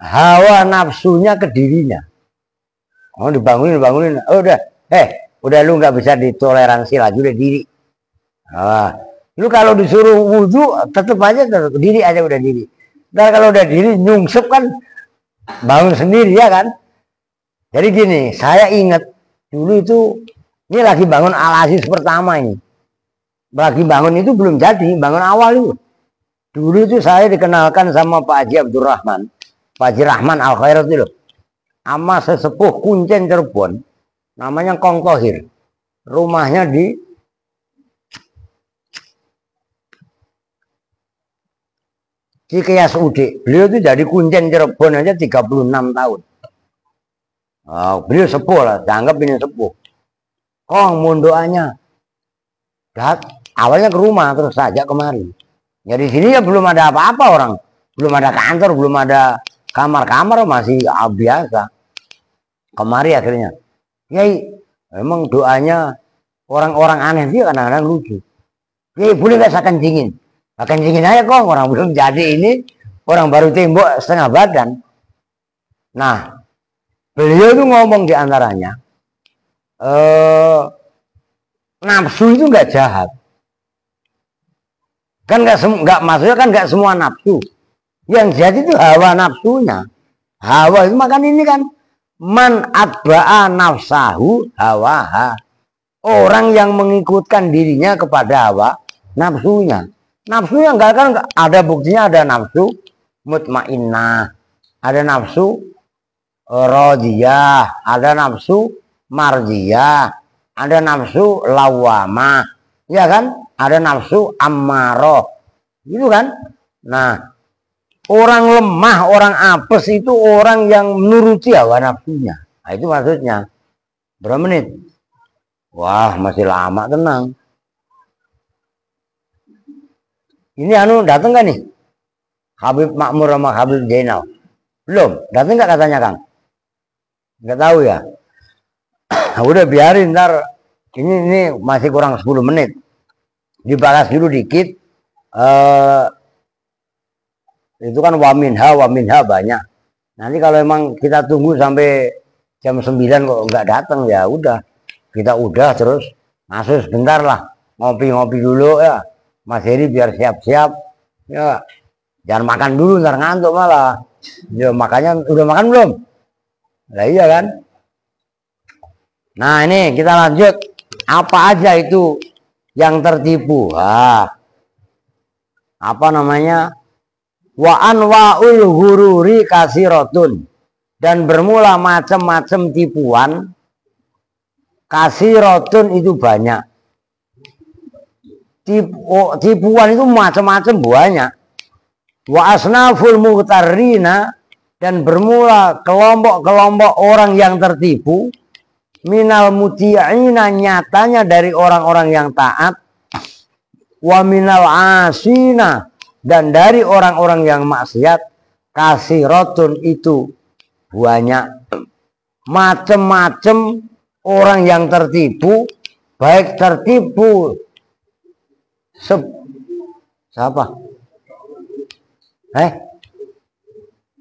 hawa nafsunya ke dirinya. Oh, dibangunin. Oh, udah lu nggak bisa ditoleransi lagi, udah diri. Lu kalau disuruh wudhu tetep aja diri aja, udah diri. Dan kalau udah diri nyungsep kan bangun sendiri, ya kan. Jadi gini, saya ingat dulu itu, ini lagi bangun Al-Aziz pertama ini. Lagi bangun itu belum jadi, bangun awal itu. Dulu itu saya dikenalkan sama Pak Haji Abdurrahman, Pak Haji Rahman Al-Khairat itu loh, sama sesepuh Kuncen Cirebon, namanya Kong Tohir. Rumahnya di Cikeas Udik. Beliau itu jadi Kuncen Cirebon aja 36 tahun. Beliau sepuh lah, dianggap ini sepuh. Kong, mohon doanya. Awalnya ke rumah terus saja kemari. Ya di sini ya belum ada apa-apa orang, belum ada kantor, belum ada kamar-kamar, masih biasa. Kemari akhirnya. Yai, memang doanya orang-orang aneh sih kadang-kadang lucu. Yai, boleh nggak saya kencingin? Nah, kencingin aja kok, orang belum jadi ini, orang baru tembok setengah badan. Nah, beliau tuh ngomong di antaranya, nafsu itu nggak jahat. Kan nggak maksudnya kan nggak semua nafsu. Yang jahat itu hawa nafsunya. Hawa itu makan ini kan man atba'a nafsahu hawaha. Orang yang mengikutkan dirinya kepada hawa nafsunya. Nafsunya enggak kan ada buktinya, ada nafsu mutmainnah, ada nafsu radiyah, ada nafsu mardiyah, ada nafsu lawamah, ya kan? Ada nafsu ammaroh, gitu kan? Nah, orang lemah, orang apes itu orang yang menuruti hawa nafsunya. Nah, itu maksudnya. Berapa menit? Wah, masih lama, tenang. Ini anu datang kan nih? Habib Makmur sama Habib Zainal. Belum, datang nggak katanya Kang? Nggak tahu ya. Udah biarin ntar. Ini masih kurang 10 menit. Dibalas dulu dikit. Itu kan waminha banyak. Nanti kalau emang kita tunggu sampai jam 9 kok nggak datang, ya udah. Kita udah terus masuk sebentar lah. Ngopi-ngopi dulu ya. Mas Heri biar siap-siap. Ya. Jangan makan dulu ntar ngantuk malah. Ya makanya udah makan belum? Nah iya kan? Nah ini kita lanjut. Apa aja itu yang tertipu? Apa namanya? Wa anwa'ul hururi kasiratun. Dan bermula macam-macam tipuan. Kasiratun itu banyak. Tipuan itu macam-macam banyak. Wa asnaful mughtarrina, dan bermula kelompok-kelompok orang yang tertipu. Minal muti'ina, nyatanya dari orang-orang yang taat. Wa minal asina, dan dari orang-orang yang maksiat. Kasiratun itu banyak. Macam-macam orang yang tertipu, baik tertipu siapa?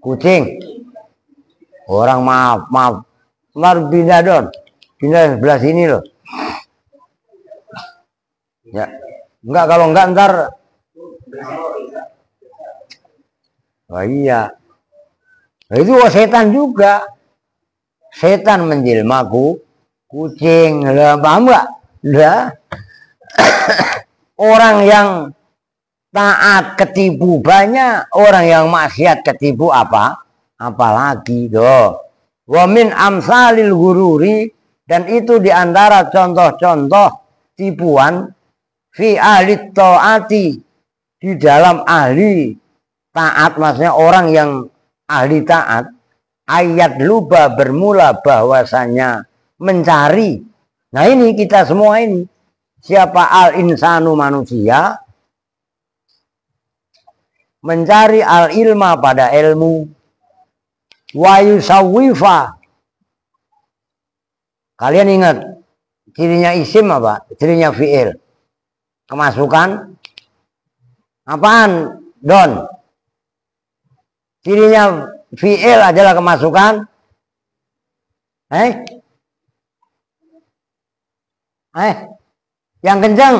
Kucing. Orang maaf. Mar pindah don. Pindah sebelah sini loh. Ya. Enggak, kalau enggak ntar. Oh iya. Nah, itu setan juga. Setan menjelmaku kucing. Lah, paham enggak? Lah. Orang yang taat ketipu banyak, orang yang maksiat ketipu apa? Apalagi doh. Wa min amsalil gururi, dan itu diantara contoh-contoh tipuan fi ahli taati, di dalam ahli taat, maksudnya orang yang ahli taat. Ayat luba, bermula bahwasanya mencari. Nah ini kita semua ini. Siapa al-insanu manusia? Mencari al-ilma pada ilmu. Wa yusawwifa. Kalian ingat cirinya isim apa? Cirinya fi'il. Kemasukan. Apaan? Don. Cirinya fi'il adalah kemasukan. Yang kencang.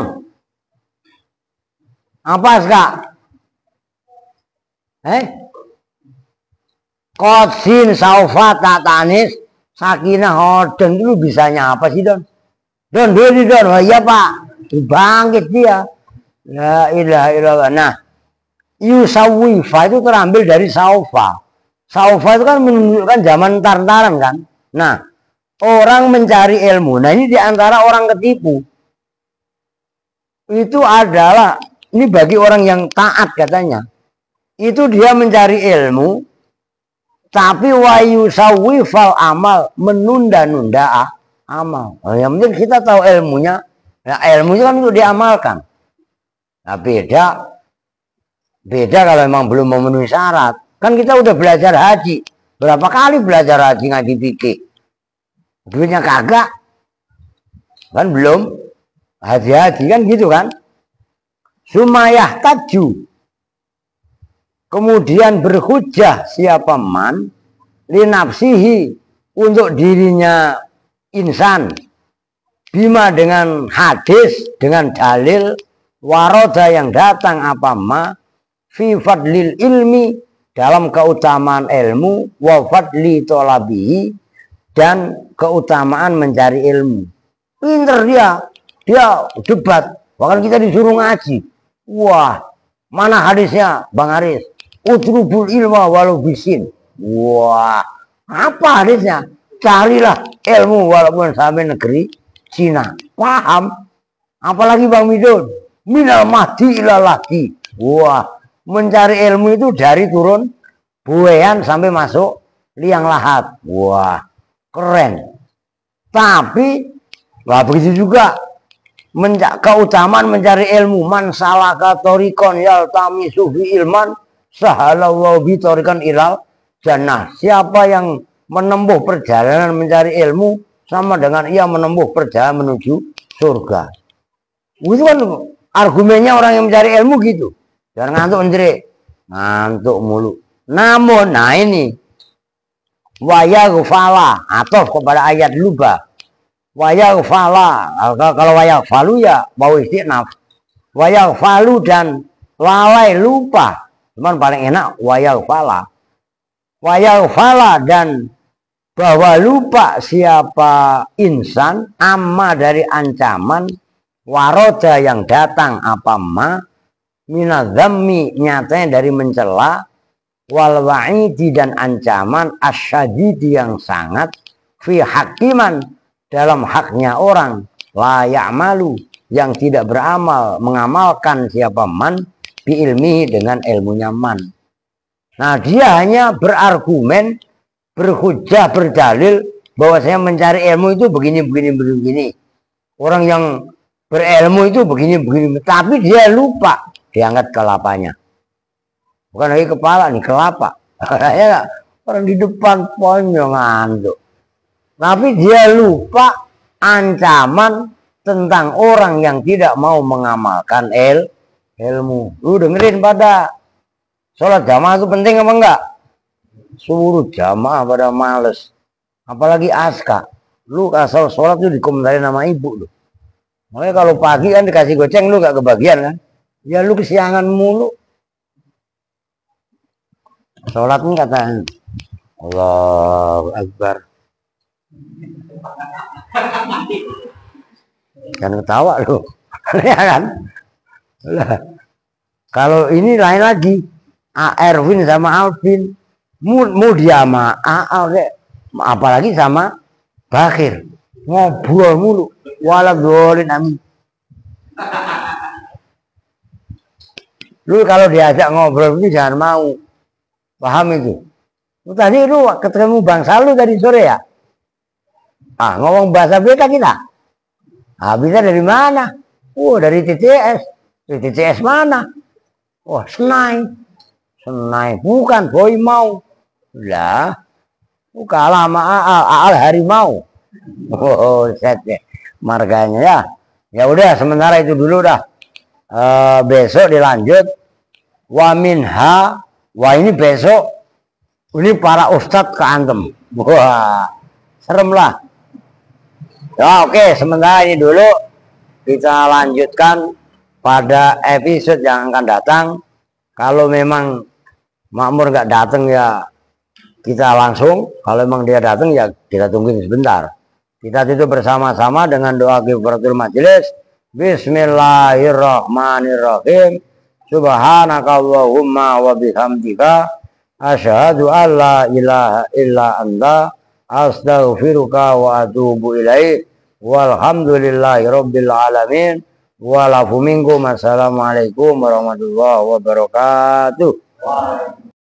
Apa Kak? Qadsin saufa ta'tanis sakinah hodon, itu bisanya apa sih Don? Don. Oh, iya Pak. Bangkit dia. La ilaha illallah. Nah, yusawifa itu terambil dari saufa. Saufa itu kan menunjukkan zaman tar-taran kan. Nah, orang mencari ilmu. Nah, ini diantara orang ketipu. Itu adalah, ini bagi orang yang taat katanya. Itu dia mencari ilmu, tapi wa yusawwifal amal, menunda-nunda amal. Yang penting kita tahu ilmunya, Nah, ilmu itu kan untuk diamalkan. Nah, beda kalau memang belum memenuhi syarat. Kan kita udah belajar haji. Berapa kali belajar haji ngaji fikih? Duitnya kagak. Kan belum haji-haji kan gitu kan. Sumayah taju. Kemudian berhujjah siapa man linafsihi untuk dirinya insan. Bima dengan hadis, dengan dalil waroda yang datang apa ma fi fadlil ilmi dalam keutamaan ilmu wa fadli tolabihi dan keutamaan mencari ilmu. Pinter dia debat, bahkan kita disuruh ngaji. Wah, mana hadisnya Bang Aris? Utrubul ilma walau bisin. Wah, apa hadisnya? Carilah ilmu walaupun sampai negeri Cina. Paham? Apalagi Bang Midun, minal mahdi ilal lahdi. Wah, mencari ilmu itu dari turun buayan sampai masuk liang lahat. Wah, keren. Tapi wah begitu juga keutamaan mencari ilmu. Man salaka torikon yaltamisu fi ilman sahalallahu bi torikan ilal jannah. Siapa yang menempuh perjalanan mencari ilmu sama dengan ia menempuh perjalanan menuju surga. Itu kan argumennya orang yang mencari ilmu gitu. Jangan ngantuk sendiri, ngantuk mulu. Namun, nah ini wayaghfala atau kepada ayat luba. Wayaghfala, kalau wayaghfalu ya bau istinaf. Wayaghfalu dan lalai lupa. Cuman paling enak wayaghfala. Wayaghfala dan bahwa lupa siapa insan amma dari ancaman waroda yang datang apa ma minadzammi nyatanya dari mencela wal wa'idi dan ancaman asyadidi yang sangat fi hakiman dalam haknya orang la ya'malu yang tidak beramal mengamalkan siapa man bi ilmihi dengan ilmunya man. Nah, dia hanya berargumen, berhujjah, berdalil bahwa saya mencari ilmu itu begini. Orang yang berilmu itu begini. Tapi dia lupa diangkat kelapanya. Bukan lagi kepala nih, kelapa. Ya, orang di depan ponyo ngantuk. Tapi dia lupa ancaman tentang orang yang tidak mau mengamalkan ilmu. Lu dengerin pada sholat jamaah itu penting apa enggak? Suruh jamaah pada males. Apalagi aska. Lu asal sholat itu dikomentarin sama ibu lu. Makanya kalau pagi kan dikasih goceng lu gak kebagian kan. Ya lu kesiangan mulu. Sholat ini kata Allahu Akbar. Jangan ketawa lu. Ya kan? Kalau ini lain lagi. Erwin sama Alvin. Mau dia sama apalagi sama Bakir. Ngobrol mulu. Waladhdallin amin. Lu kalau diajak ngobrol itu jangan mau. Paham itu? Tadi lu ketemu bangsa lu tadi sore ya? Ngomong bahasa beda kita. Bisa dari mana? Dari TTS. TTS mana? Senai. Senai. Bukan Boy mau. Lah. Kalah sama Aal Harimau. Set ya. Marganya ya. Ya udah sementara itu dulu dah. Besok dilanjut. Wa minha. Wah ini besok. Ini para ustadz keantem. Wah. Serem lah. Ya oke, sementara ini dulu. Kita lanjutkan pada episode yang akan datang. Kalau memang Makmur nggak datang ya kita langsung. Kalau memang dia datang ya kita tungguin sebentar. Kita tutup bersama-sama dengan doa kifaratul majelis. Bismillahirrahmanirrahim. Subhanakallahumma wa bihamdika asyhadu an la ilaha illa anta astaghfiruka wa atubu ilaik. Walhamdulillahi rabbil alamin. Walafu minkum. Assalamualaikum warahmatullahi wabarakatuh.